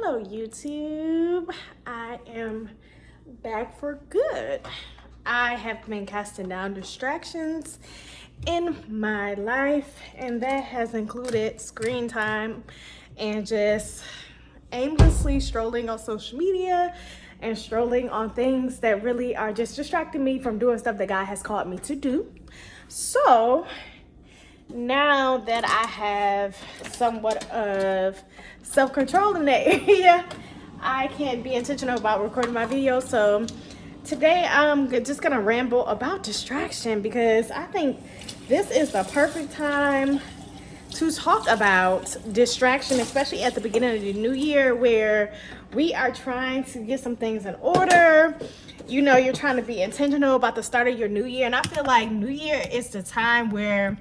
Hello YouTube, I am back for good. I have been casting down distractions in my life, and that has included screen time and just aimlessly strolling on social media and strolling on things that really are just distracting me from doing stuff that God has called me to do. So now that I have somewhat of self-control in that area, I can be intentional about recording my videos. So today I'm just gonna ramble about distraction because I think this is the perfect time to talk about distraction, especially at the beginning of the new year where we are trying to get some things in order. You know, you're trying to be intentional about the start of your new year, and I feel like new year is the time where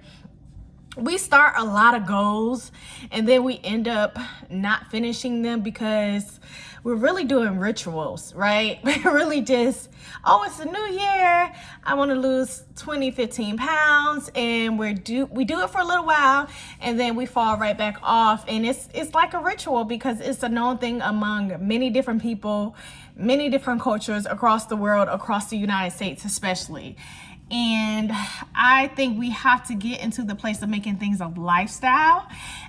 we start a lot of goals and then we end up not finishing them because we're really doing rituals, right? We're really just, oh, it's a new year, I want to lose 15 pounds, and we do it for a little while and then we fall right back off. And it's like a ritual because it's a known thing among many different people, many different cultures across the world, across the United States especially. And I think we have to get into the place of making things a lifestyle.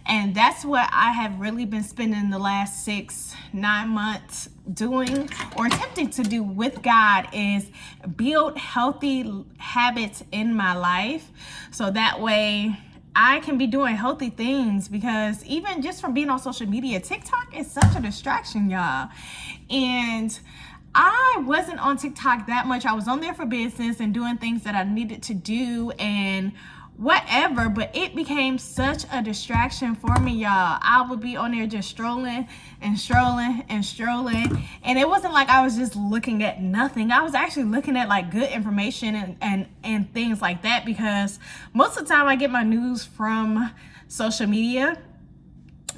And that's what I have really been spending the last 6-9 months doing, or attempting to do with God, is build healthy habits in my life. So that way I can be doing healthy things, because even just from being on social media, TikTok is such a distraction, y'all. And I wasn't on TikTok that much. I was on there for business and doing things that I needed to do and whatever, but it became such a distraction for me, y'all. I would be on there just strolling and strolling and strolling, and it wasn't like I was just looking at nothing. I was actually looking at like good information and things like that, because most of the time I get my news from social media,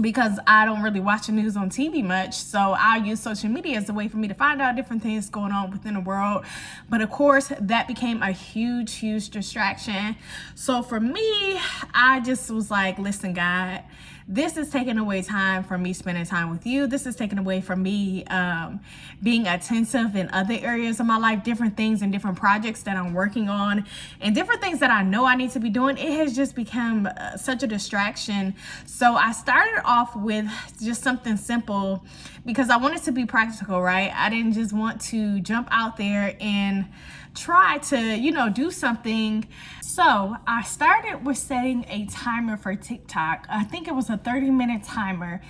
because I don't really watch the news on TV much. So I use social media as a way for me to find out different things going on within the world. But of course, that became a huge distraction. So for me, I just was like, listen, God, this is taking away time from me spending time with you. This is taking away from me being attentive in other areas of my life, different things and different projects that I'm working on, and different things that I know I need to be doing. It has just become such a distraction. So I started off with just something simple because I wanted to be practical, right? I didn't just want to jump out there and try to, do something. So I started with setting a timer for TikTok. I think it was a 30-minute timer.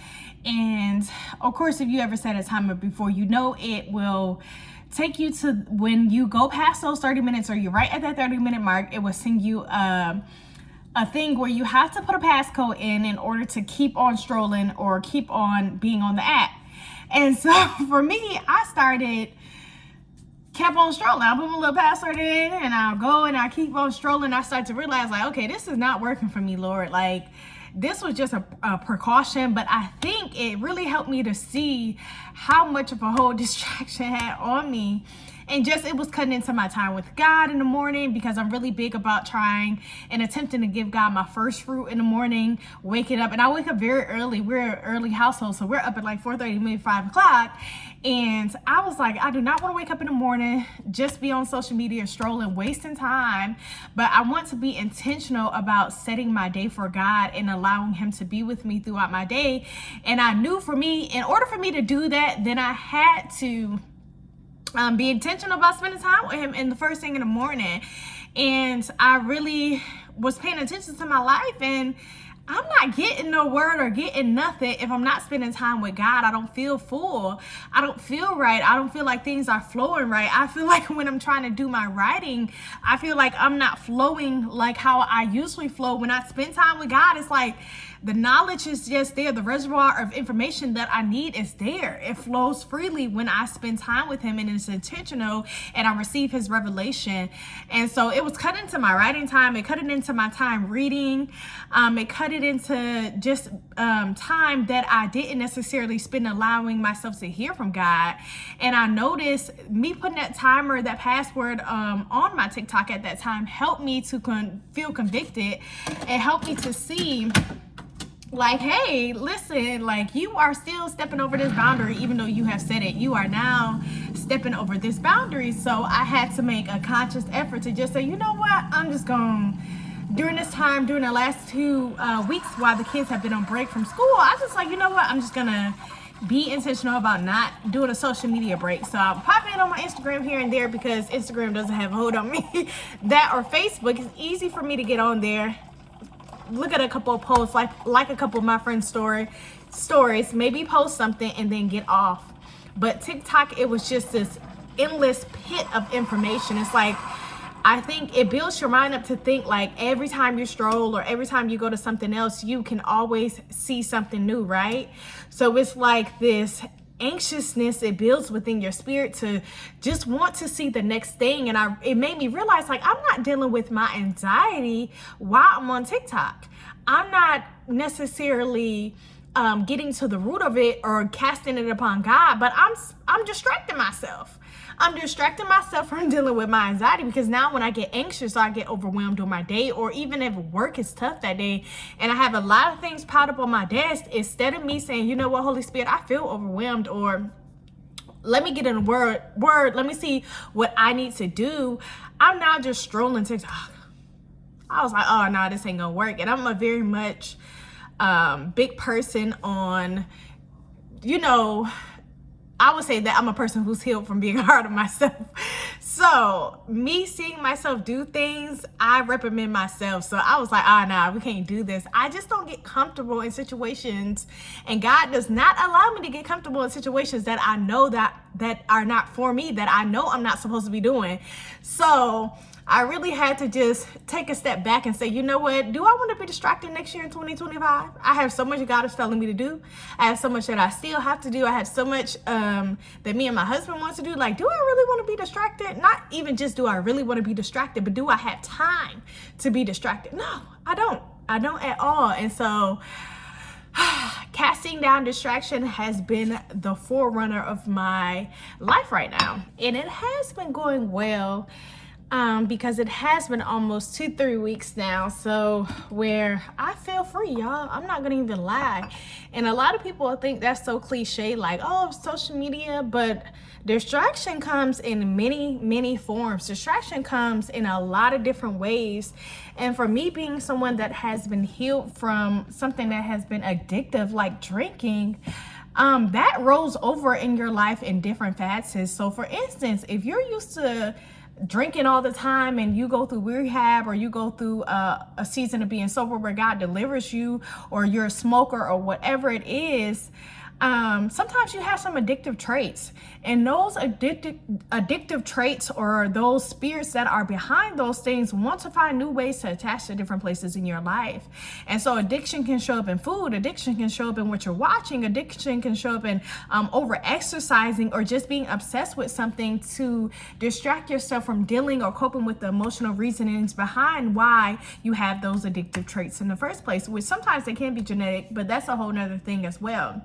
And of course, if you ever set a timer before, it will take you to when you go past those 30 minutes, or you're right at that 30-minute mark, it will send you a thing where you have to put a passcode in order to keep on strolling or keep on being on the app. And so for me, I kept on strolling. I'll put my little password in and I'll go and I keep on strolling. I start to realize, like, okay, this is not working for me, Lord. Like, this was just a precaution, but I think it really helped me to see how much of a whole distraction had on me. And just, it was cutting into my time with God in the morning, because I'm really big about trying and attempting to give God my first fruit in the morning, waking up. And I wake up very early. We're an early household, so we're up at like 4:30, maybe 5 o'clock. And I was like, I do not want to wake up in the morning, just be on social media, strolling, wasting time. But I want to be intentional about setting my day for God and allowing Him to be with me throughout my day. And I knew for me, in order for me to do that, then I had to be intentional about spending time with Him in the first thing in the morning. And I really was paying attention to my life, and I'm not getting no word or getting nothing if I'm not spending time with God. I don't feel full. I don't feel right. I don't feel like things are flowing right. I feel like when I'm trying to do my writing, I feel like I'm not flowing like how I usually flow. When I spend time with God, it's like the knowledge is just there. The reservoir of information that I need is there. It flows freely when I spend time with Him, and it's intentional, and I receive His revelation. And so it was cut into my writing time. It cut it into my time reading. It cut it into just time that I didn't necessarily spend allowing myself to hear from God. And I noticed me putting that timer, that password on my TikTok at that time helped me to feel convicted. It helped me to see like, hey, listen, like, you are still stepping over this boundary. Even though you have said it, you are now stepping over this boundary. So I had to make a conscious effort to just say, you know what, I'm just going, during this time, during the last 2 weeks while the kids have been on break from school, I just like, you know what, I'm just gonna be intentional about not doing a social media break. So I'll pop in on my Instagram here and there because Instagram doesn't have a hold on me. That or Facebook, it's easy for me to get on there, look at a couple of posts, like a couple of my friends' stories, maybe post something and then get off. But TikTok, it was just this endless pit of information. It's like, I think it builds your mind up to think like every time you stroll or every time you go to something else, you can always see something new, right? So it's like this anxiousness it builds within your spirit to just want to see the next thing. And it made me realize, like, I'm not dealing with my anxiety while I'm on TikTok. I'm not necessarily getting to the root of it or casting it upon God, but I'm distracting myself. I'm distracting myself from dealing with my anxiety, because now when I get anxious or I get overwhelmed on my day, or even if work is tough that day and I have a lot of things piled up on my desk, instead of me saying, you know what, Holy Spirit, I feel overwhelmed, or let me get in a word, let me see what I need to do, I'm now just strolling TikTok. I was like, oh no, this ain't gonna work. And I'm a very much big person on, you know, I would say that I'm a person who's healed from being hard on myself. So me seeing myself do things, I reprimand myself. So I was like, nah, we can't do this. I just don't get comfortable in situations, and God does not allow me to get comfortable in situations that I know that are not for me, that I know I'm not supposed to be doing. So I really had to just take a step back and say, you know what, do I want to be distracted next year in 2025? I have so much God is telling me to do. I have so much that I still have to do. I have so much that me and my husband want to do. Like, do I really want to be distracted? Not even just do I really want to be distracted, but do I have time to be distracted? No, I don't. I don't at all. And so casting down distraction has been the forerunner of my life right now. And it has been going well. Because it has been almost 2-3 weeks now, so where I feel free, y'all. I'm not gonna even lie. And a lot of people think that's so cliche, like, oh, social media, but distraction comes in many forms. Distraction comes in a lot of different ways. And for me, being someone that has been healed from something that has been addictive, like drinking, that rolls over in your life in different facets. So for instance, if you're used to drinking all the time and you go through rehab, or you go through a season of being sober where God delivers you, or you're a smoker or whatever it is, sometimes you have some addictive traits, and those addictive traits, or those spirits that are behind those things, want to find new ways to attach to different places in your life. And so addiction can show up in food, addiction can show up in what you're watching, addiction can show up in over exercising, or just being obsessed with something to distract yourself from dealing or coping with the emotional reasonings behind why you have those addictive traits in the first place, which sometimes they can be genetic, but that's a whole nother thing as well.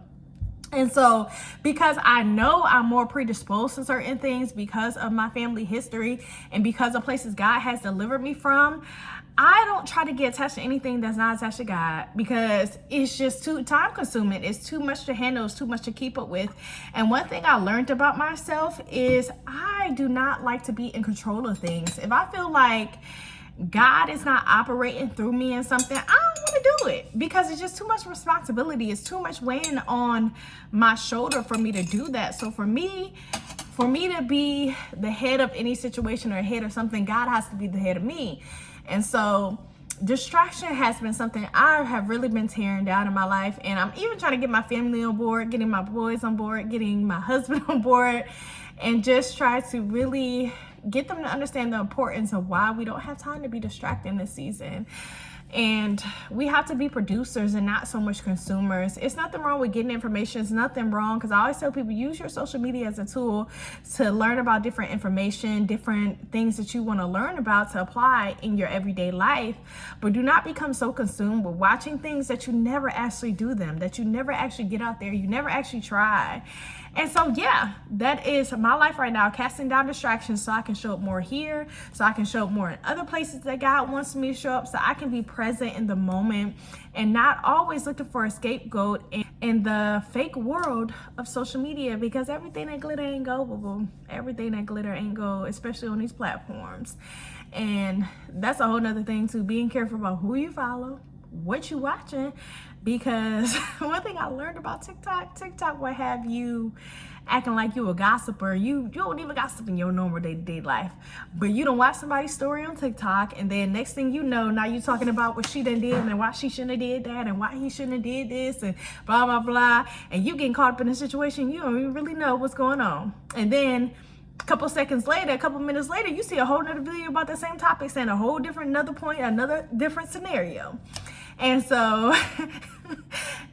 And so because I know I'm more predisposed to certain things because of my family history and because of places God has delivered me from, I don't try to get attached to anything that's not attached to God, because it's just too time consuming. It's too much to handle. It's too much to keep up with. And one thing I learned about myself is I do not like to be in control of things. If I feel like God is not operating through me in something, I don't want to do it, because it's just too much responsibility. It's too much weighing on my shoulder for me to do that. So for me to be the head of any situation or head of something, God has to be the head of me. And so distraction has been something I have really been tearing down in my life. And I'm even trying to get my family on board, getting my boys on board, getting my husband on board, and just try to really get them to understand the importance of why we don't have time to be distracted in this season. And we have to be producers and not so much consumers. It's nothing wrong with getting information. It's nothing wrong, because I always tell people, use your social media as a tool to learn about different information, different things that you want to learn about to apply in your everyday life. But do not become so consumed with watching things that you never actually do them, that you never actually get out there, you never actually try. And so, yeah, that is my life right now, casting down distractions so I can show up more here, so I can show up more in other places that God wants me to show up, so I can be present present in the moment and not always looking for a scapegoat in the fake world of social media, because everything that glitter ain't gold. Everything that glitter ain't gold, especially on these platforms. And that's a whole nother thing too, being careful about who you follow, what you watching, because one thing I learned about TikTok will have you acting like you a gossiper. You don't even gossip in your normal day-to-day life, but you don't watch somebody's story on TikTok, and then next thing you know, now you talking about what she done did and why she shouldn't have did that and why he shouldn't have did this and blah blah blah, and you getting caught up in a situation you don't even really know what's going on. And then a couple seconds later, a couple minutes later, you see a whole nother video about the same topic saying a whole different another point, another different scenario. And so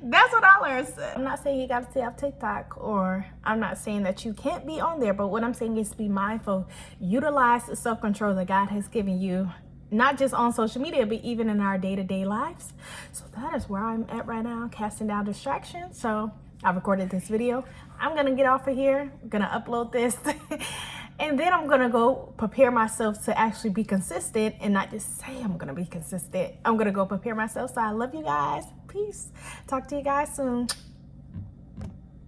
that's what I learned. I'm not saying you got to stay off TikTok, or I'm not saying that you can't be on there, but what I'm saying is be mindful. Utilize the self-control that God has given you, not just on social media, but even in our day-to-day lives. So that is where I'm at right now, casting down distractions. So I recorded this video. I'm going to get off of here. I'm going to upload this. And then I'm going to go prepare myself to actually be consistent and not just say I'm going to be consistent. I'm going to go prepare myself. So I love you guys. Peace. Talk to you guys soon.